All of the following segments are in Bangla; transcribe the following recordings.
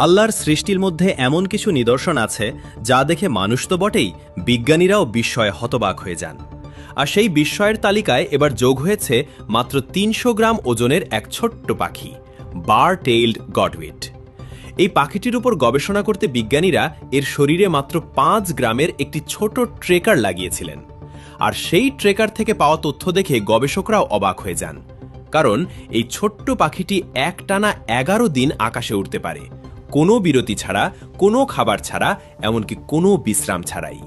আল্লাহর সৃষ্টির মধ্যে এমন কিছু নিদর্শন আছে যা দেখে মানুষ তো বটেই, বিজ্ঞানীরাও বিস্ময়ে হতবাক হয়ে যান। আর সেই বিস্ময়ের তালিকায় এবার যোগ হয়েছে মাত্র ৩০০ গ্রাম ওজনের এক ছোট্ট পাখি, বার টেইলড গডউইট। এই পাখিটির উপর গবেষণা করতে বিজ্ঞানীরা এর শরীরে মাত্র ৫ গ্রামের একটি ছোট ট্রেকার লাগিয়েছিলেন। আর সেই ট্রেকার থেকে পাওয়া তথ্য দেখে গবেষকরাও অবাক হয়ে যান, কারণ এই ছোট্ট পাখিটি একটানা ১১ দিন আকাশে উড়তে পারে, কোনো বিরতি ছাড়া, কোনো খাবার ছাড়া, এমনকি কোনো বিশ্রাম ছাড়াই।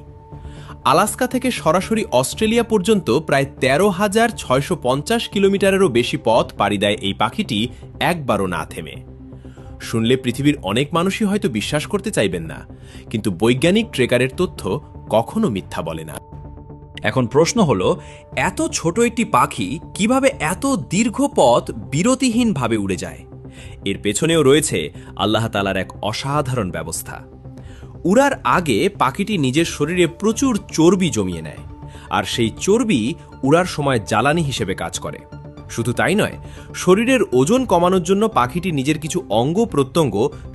আলাস্কা থেকে সরাসরি অস্ট্রেলিয়া পর্যন্ত প্রায় ১৩,৬৫০ কিলোমিটারেরও বেশি পথ পাড়ি দেয় এই পাখিটি একবারও না থেমে। শুনলে পৃথিবীর অনেক মানুষই হয়তো বিশ্বাস করতে চাইবেন না, কিন্তু বৈজ্ঞানিক ট্রেকারের তথ্য কখনো মিথ্যা বলে না। এখন প্রশ্ন হলো, এত ছোট একটি পাখি কিভাবে এত দীর্ঘ পথ বিরতিহীনভাবে উড়ে যায়? এর পেছনেও রয়েছে আল্লাহ তাআলার এক অসাধারণ ব্যবস্থা। উড়ার আগে পাখিটি নিজের শরীরে প্রচুর চর্বি জমিয়ে নেয়, আর সেই চর্বি উড়ার সময় জ্বালানি হিসেবে কাজ করে। শুধু তাই নয়, শরীরের ওজন কমানোর জন্য পাখিটি নিজের কিছু অঙ্গ প্রত্যঙ্গ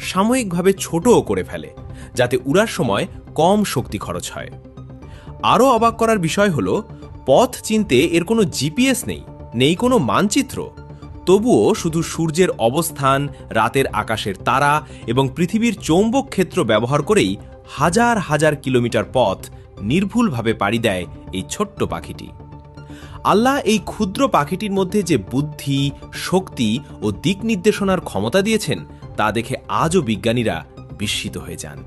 সাময়িকভাবে ছোটও করে ফেলে, যাতে উড়ার সময় কম শক্তি খরচ হয়। আরও অবাক করার বিষয় হল, পথ চিনতে এর কোনো জিপিএস নেই কোনো মানচিত্র। তবুও শুধু সূর্যের অবস্থান, রাতের আকাশের তারা এবং পৃথিবীর চৌম্বক ক্ষেত্র ব্যবহার করেই হাজার হাজার কিলোমিটার পথ নির্ভুলভাবে পাড়ি দেয় এই ছোট্ট পাখিটি। আল্লাহ এই ক্ষুদ্র পাখিটির মধ্যে যে বুদ্ধি, শক্তি ও দিক নির্দেশনার ক্ষমতা দিয়েছেন, তা দেখে আজও বিজ্ঞানীরা বিস্মিত হয়ে যান।